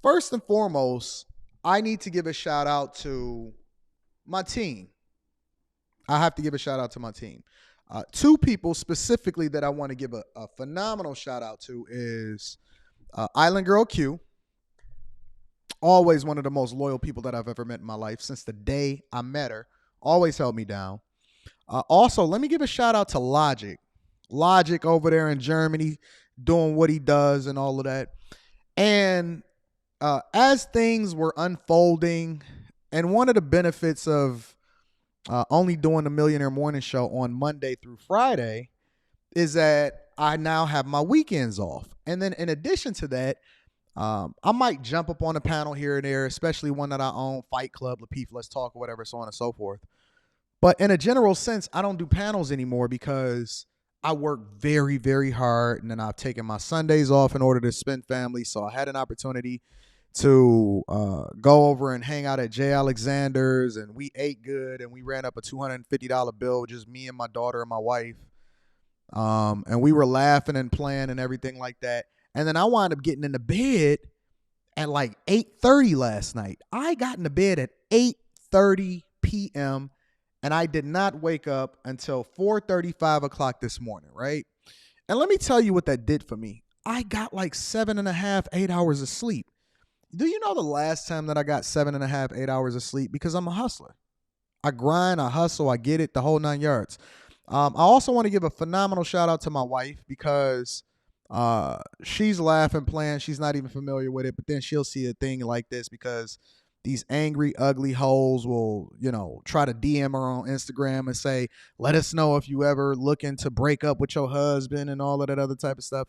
First and foremost, I need to give a shout out to my team. I have to give a shout out to my team. Two people specifically that I want to give a phenomenal shout out to is Island Girl Q. Always one of the most loyal people that I've ever met in my life since the day I met her. Always held me down. Also, let me give a shout out to Logic. Logic over there in Germany doing what he does and all of that. And as things were unfolding, and one of the benefits of only doing the Millionaire Morning Show on Monday through Friday is that I now have my weekends off. And then in addition to that, I might jump up on a panel here and there, especially one that I own, Fight Club, Lapeef, Let's Talk, or whatever, so on and so forth. But in a general sense, I don't do panels anymore because I work very, very hard. And then I've taken my Sundays off in order to spend family. So I had an opportunity to go over and hang out at J. Alexander's, and we ate good, and we ran up a $250 bill, just me and my daughter and my wife. And we were laughing and playing and everything like that. And then I wound up getting into bed at like 8:30 last night. I got into bed at 8:30 p.m. and I did not wake up until 4:30, 5 o'clock this morning, right? And let me tell you what that did for me. I got like 7.5, 8 hours of sleep. Do you know the last time that I got 7.5, 8 hours of sleep? Because I'm a hustler. I grind, I hustle, I get it, the whole 9 yards. I also want to give a phenomenal shout out to my wife because she's laughing, playing. She's not even familiar with it, but then she'll see a thing like this because these angry, ugly hoes will, try to DM her on Instagram and say, let us know if you ever looking to break up with your husband and all of that other type of stuff.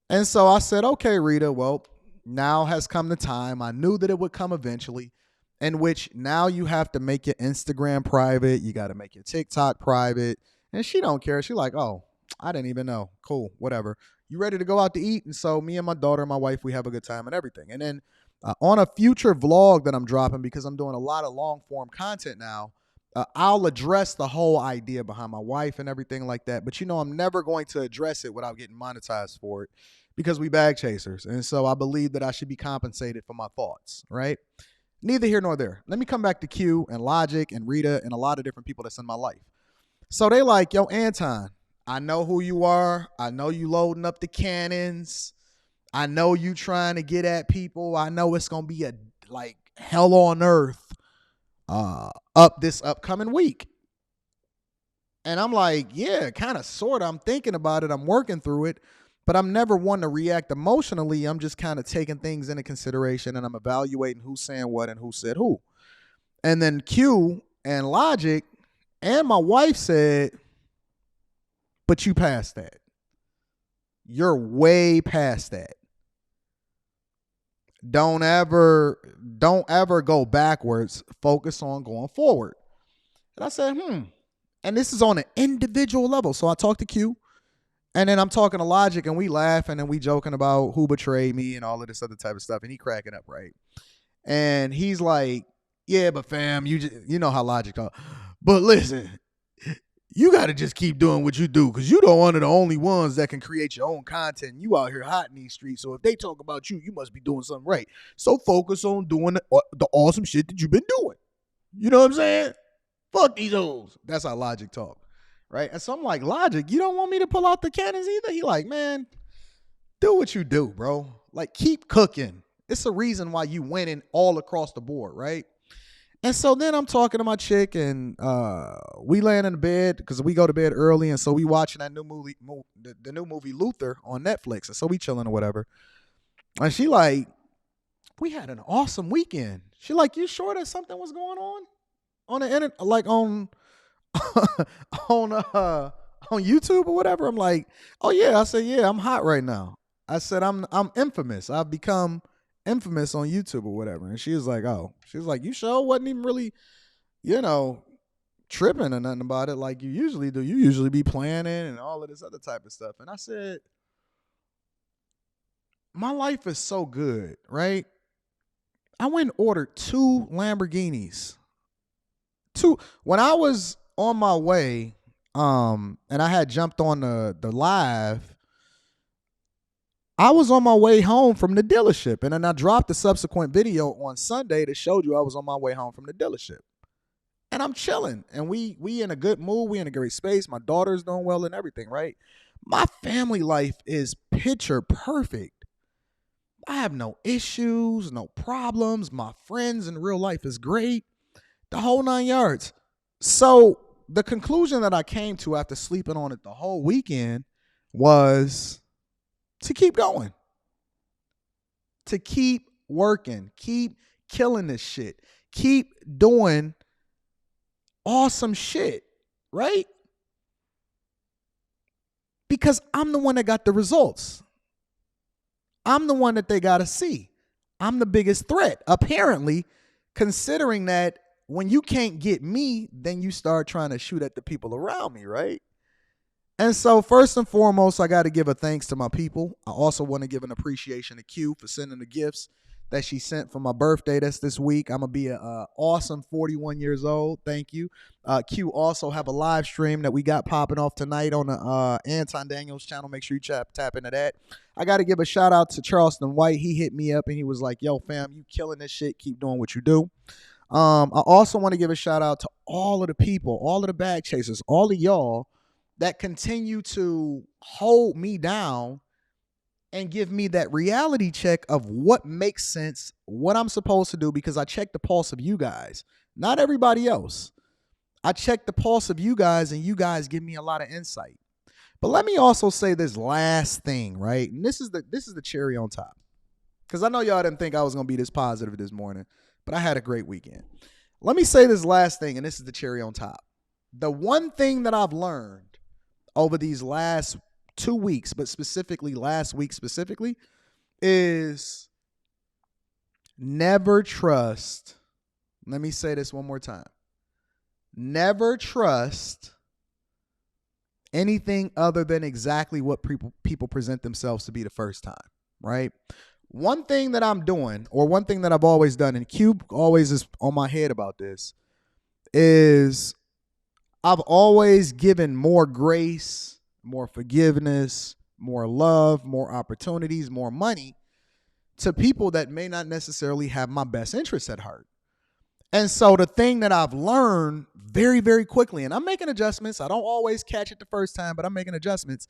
And so I said, okay, Rita, well, now has come the time. I knew that it would come eventually, in which now you have to make your Instagram private. You got to make your TikTok private. And she don't care. She like, oh, I didn't even know. Cool, whatever. You ready to go out to eat? And so me and my daughter and my wife, we have a good time and everything. And then on a future vlog that I'm dropping, because I'm doing a lot of long form content now, I'll address the whole idea behind my wife and everything like that. But I'm never going to address it without getting monetized for it because we bag chasers. And so I believe that I should be compensated for my thoughts, right? Neither here nor there. Let me come back to Q and Logic and Rita and a lot of different people that's in my life. So they like, yo, Anton, I know who you are. I know you loading up the cannons. I know you trying to get at people. I know it's going to be a like hell on earth up this upcoming week. And I'm like, yeah, kind of, sort of. I'm thinking about it. I'm working through it. But I'm never one to react emotionally. I'm just kind of taking things into consideration and I'm evaluating who's saying what and who said who. And then Q and Logic and my wife said, but you passed that. You're way past that. Don't ever go backwards. Focus on going forward. And I said, And this is on an individual level. So I talked to Q. And then I'm talking to Logic, and we laughing and we joking about who betrayed me and all of this other type of stuff. And he cracking up, right? And he's like, yeah, but fam, you know how Logic talk. But listen, you got to just keep doing what you do because you don't one of the only ones that can create your own content. You out here hot in these streets. So if they talk about you, you must be doing something right. So focus on doing the awesome shit that you've been doing. You know what I'm saying? Fuck these hoes. That's how Logic talk. Right? And so I'm like, Logic, you don't want me to pull out the cannons either? He like, man, do what you do, bro. Like, keep cooking. It's a reason why you winning all across the board, right? And so then I'm talking to my chick, and we laying in the bed because we go to bed early, and so we watching that new movie, the new movie Luther on Netflix, and so we chilling or whatever. And she like, we had an awesome weekend. She like, you sure that something was going on the internet, like on on YouTube or whatever? I'm like, oh yeah. I said, yeah, I'm hot right now. I said, I'm infamous. I've become infamous on YouTube or whatever. And she was like, you sure? Wasn't even really, tripping or nothing about it like you usually do. You usually be planning and all of this other type of stuff. And I said, my life is so good, right? I went and ordered 2 Lamborghinis. When I was on my way, and I had jumped on the live, I was on my way home from the dealership, and then I dropped the subsequent video on Sunday that showed you I was on my way home from the dealership. And I'm chilling, and we in a good mood, we in a great space. My daughter's doing well and everything, right? My family life is picture perfect. I have no issues, no problems. My friends in real life is great. The whole 9 yards. So the conclusion that I came to after sleeping on it the whole weekend was to keep going, to keep working, keep killing this shit, keep doing awesome shit, right? Because I'm the one that got the results. I'm the one that they got to see. I'm the biggest threat, apparently, considering that when you can't get me, then you start trying to shoot at the people around me, right? And so first and foremost, I got to give a thanks to my people. I also want to give an appreciation to Q for sending the gifts that she sent for my birthday. That's this week. I'm going to be an awesome 41 years old. Thank you. Q also have a live stream that we got popping off tonight on the Anton Daniels channel. Make sure you tap into that. I got to give a shout out to Charleston White. He hit me up and he was like, yo, fam, you killing this shit. Keep doing what you do. I also want to give a shout out to all of the people, all of the bag chasers, all of y'all that continue to hold me down and give me that reality check of what makes sense, what I'm supposed to do, because I check the pulse of you guys, not everybody else. I check the pulse of you guys, and you guys give me a lot of insight. But let me also say this last thing, right? And this is the cherry on top, because I know y'all didn't think I was going to be this positive this morning, but I had a great weekend. Let me say this last thing, and this is the cherry on top. The one thing that I've learned over these last 2 weeks, but specifically last week specifically, is never trust. Let me say this one more time. Never trust anything other than exactly what people present themselves to be the first time, right? One thing that I'm doing, or one thing that I've always done, and Cube always is on my head about this, is I've always given more grace, more forgiveness, more love, more opportunities, more money to people that may not necessarily have my best interests at heart. And so the thing that I've learned very, very quickly, and I'm making adjustments. I don't always catch it the first time, but I'm making adjustments.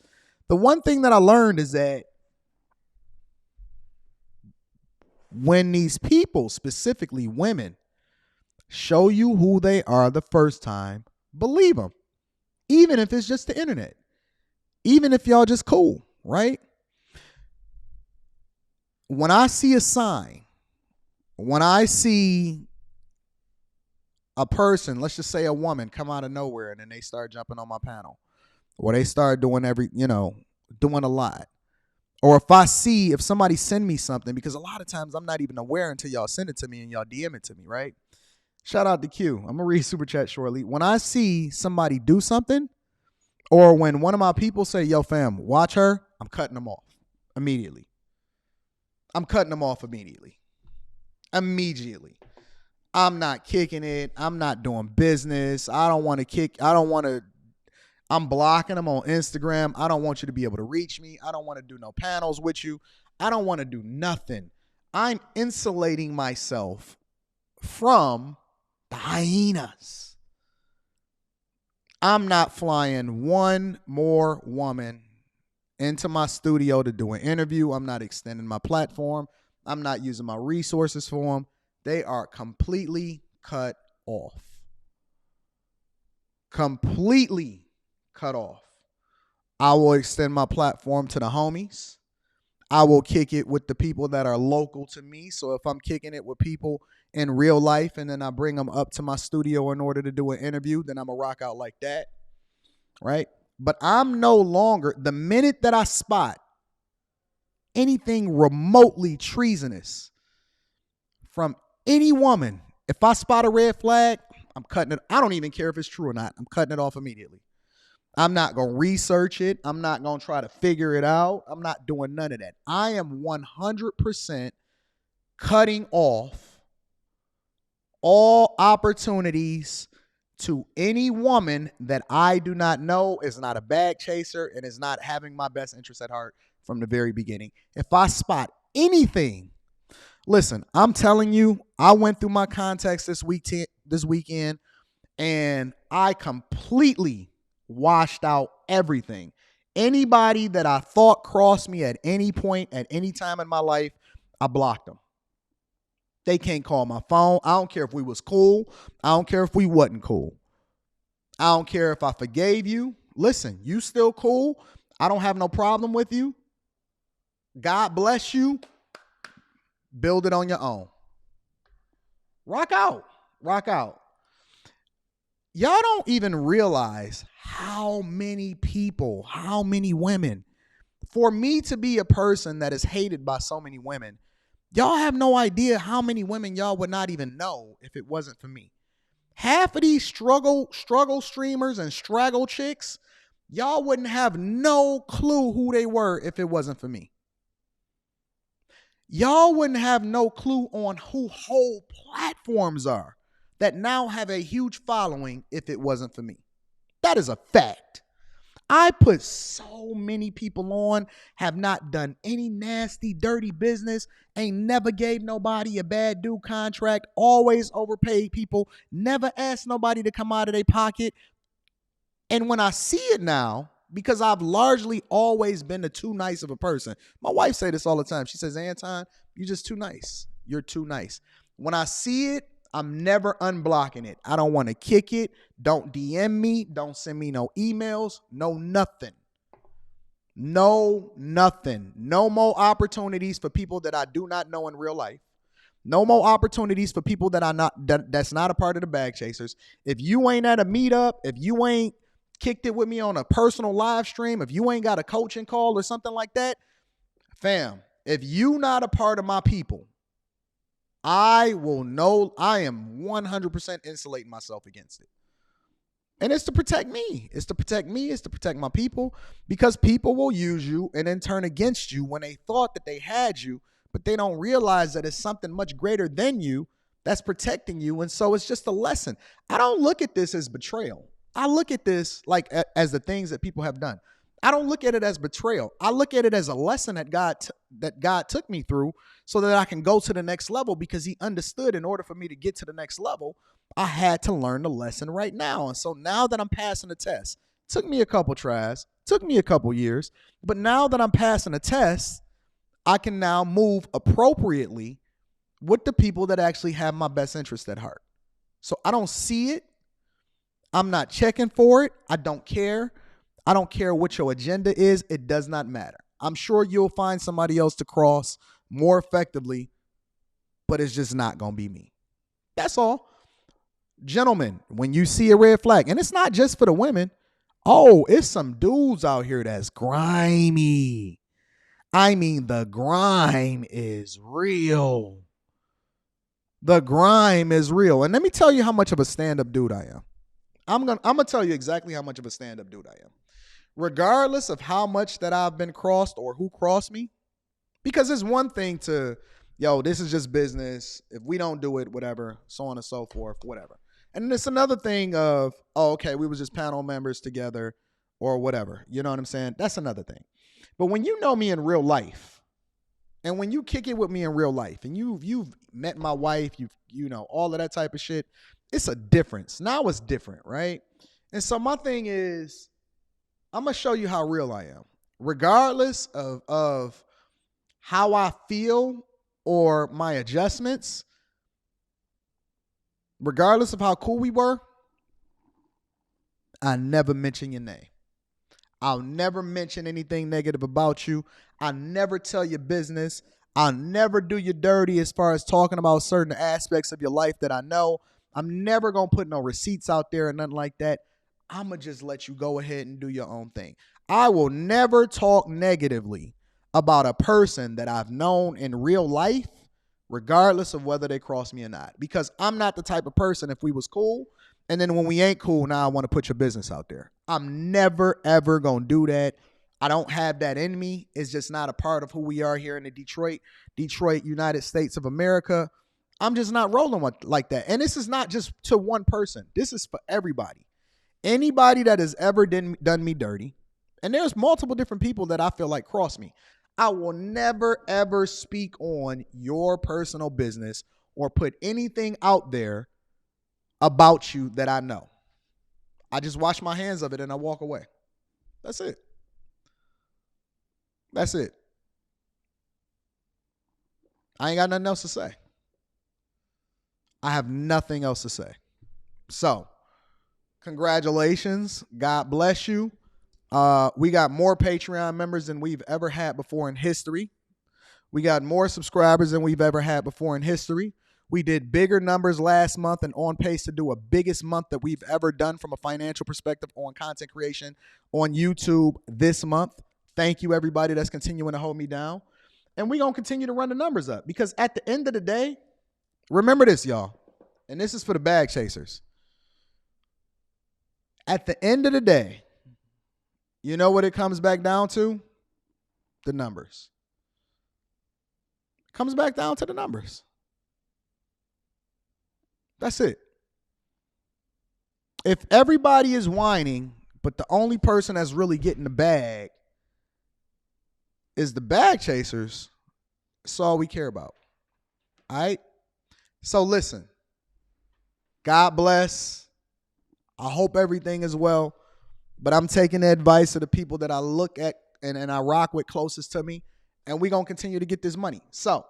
The one thing that I learned is that when these people, specifically women, show you who they are the first time, believe them, even if it's just the internet, even if y'all just cool, right? When I see a sign, when I see a person, let's just say a woman, come out of nowhere and then they start jumping on my panel, or they start doing doing a lot, or if somebody send me something, because a lot of times I'm not even aware until y'all send it to me and y'all DM it to me, right? Shout out to Q. I'm going to read Super Chat shortly. When I see somebody do something, or when one of my people say, yo, fam, watch her, I'm cutting them off immediately. Immediately. I'm not kicking it. I'm not doing business. I'm blocking them on Instagram. I don't want you to be able to reach me. I don't want to do no panels with you. I don't want to do nothing. I'm insulating myself from the hyenas. I'm not flying one more woman into my studio to do an interview. I'm not extending my platform. I'm not using my resources for them. They are completely cut off. Completely cut off. I will extend my platform to the homies. I will kick it with the people that are local to me. So if I'm kicking it with people in real life and then I bring them up to my studio in order to do an interview, then I'm going to rock out like that, right? But I'm no longer, the minute that I spot anything remotely treasonous from any woman, if I spot a red flag, I'm cutting it. I don't even care if it's true or not. I'm cutting it off immediately. I'm not going to research it. I'm not going to try to figure it out. I'm not doing none of that. I am 100% cutting off all opportunities to any woman that I do not know, is not a bag chaser, and is not having my best interest at heart from the very beginning. If I spot anything, listen, I'm telling you, I went through my contacts this weekend, and I completely washed out everything. Anybody that I thought crossed me at any point, at any time in my life, I blocked them. They can't call my phone. I don't care if we was cool. I don't care if we wasn't cool. I don't care if I forgave you. Listen, you still cool. I don't have no problem with you. God bless you. Build it on your own. Rock out. Rock out. Y'all don't even realize how many people, how many women, for me to be a person that is hated by so many women, y'all have no idea how many women y'all would not even know if it wasn't for me. Half of these struggle streamers and straggle chicks, y'all wouldn't have no clue who they were if it wasn't for me. Y'all wouldn't have no clue on who whole platforms are that now have a huge following if it wasn't for me. That is a fact. I put so many people on, have not done any nasty, dirty business, ain't never gave nobody a bad due contract, always overpaid people, never asked nobody to come out of their pocket. And when I see it now, because I've largely always been too nice of a person. My wife say this all the time. She says, Anton, you're just too nice. You're too nice. When I see it, I'm never unblocking it. I don't want to kick it. Don't DM me. Don't send me no emails. No nothing. No nothing. No more opportunities for people that I do not know in real life. No more opportunities for people that's not a part of the Bag Chasers. If you ain't at a meetup, if you ain't kicked it with me on a personal live stream, if you ain't got a coaching call or something like that, fam, if you not a part of my people, I will know I am 100% insulating myself against it. And it's to protect me. It's to protect me. It's to protect my people, because people will use you and then turn against you when they thought that they had you, but they don't realize that it's something much greater than you that's protecting you. And so it's just a lesson. I don't look at this as betrayal. I look at this like as the things that people have done. I don't look at it as betrayal. I look at it as a lesson that God took me through so that I can go to the next level, because he understood in order for me to get to the next level, I had to learn the lesson right now. And so now that I'm passing the test, took me a couple tries, took me a couple years, but now that I'm passing the test, I can now move appropriately with the people that actually have my best interest at heart. So I don't see it. I'm not checking for it. I don't care. I don't care what your agenda is. It does not matter. I'm sure you'll find somebody else to cross more effectively, but it's just not going to be me. That's all. Gentlemen, when you see a red flag, and it's not just for the women. Oh, it's some dudes out here that's grimy. I mean, the grime is real. The grime is real. And let me tell you how much of a stand-up dude I am. I'm gonna tell you exactly how much of a stand-up dude I am. Regardless of how much that I've been crossed or who crossed me, because it's one thing to, this is just business. If we don't do it, whatever, so on and so forth, whatever. And it's another thing of, okay, we was just panel members together or whatever. You know what I'm saying? That's another thing. But when you know me in real life, and when you kick it with me in real life, and you've met my wife, you know, all of that type of shit, it's a difference. Now it's different, right? And so my thing is, I'm going to show you how real I am. Regardless of how I feel or my adjustments, regardless of how cool we were, I never mention your name. I'll never mention anything negative about you. I'll never tell your business. I'll never do you dirty as far as talking about certain aspects of your life that I know. I'm never going to put no receipts out there or nothing like that. I'm going to just let you go ahead and do your own thing. I will never talk negatively about a person that I've known in real life, regardless of whether they cross me or not. Because I'm not the type of person, if we was cool, and then when we ain't cool, now I want to put your business out there. I'm never, ever going to do that. I don't have that in me. It's just not a part of who we are here in the Detroit, United States of America. I'm just not rolling like that. And this is not just to one person. This is for everybody. Anybody that has ever done me dirty, and there's multiple different people that I feel like cross me. I will never, ever speak on your personal business or put anything out there about you that I know. I just wash my hands of it and I walk away. That's it. That's it. I ain't got nothing else to say. I have nothing else to say. So, congratulations. God bless you. We got more Patreon members than we've ever had before in history. We got more subscribers than we've ever had before in history. We did bigger numbers last month and on pace to do a biggest month that we've ever done from a financial perspective on content creation on YouTube this month. Thank you, everybody that's continuing to hold me down. And we're going to continue to run the numbers up because at the end of the day, remember this, y'all, and this is for the bag chasers. At the end of the day, you know what it comes back down to? The numbers. It comes back down to the numbers. That's it. If everybody is whining, but the only person that's really getting the bag is the bag chasers, that's all we care about. All right? So listen, God bless. I hope everything is well, but I'm taking the advice of the people that I look at and I rock with closest to me, and we're going to continue to get this money. So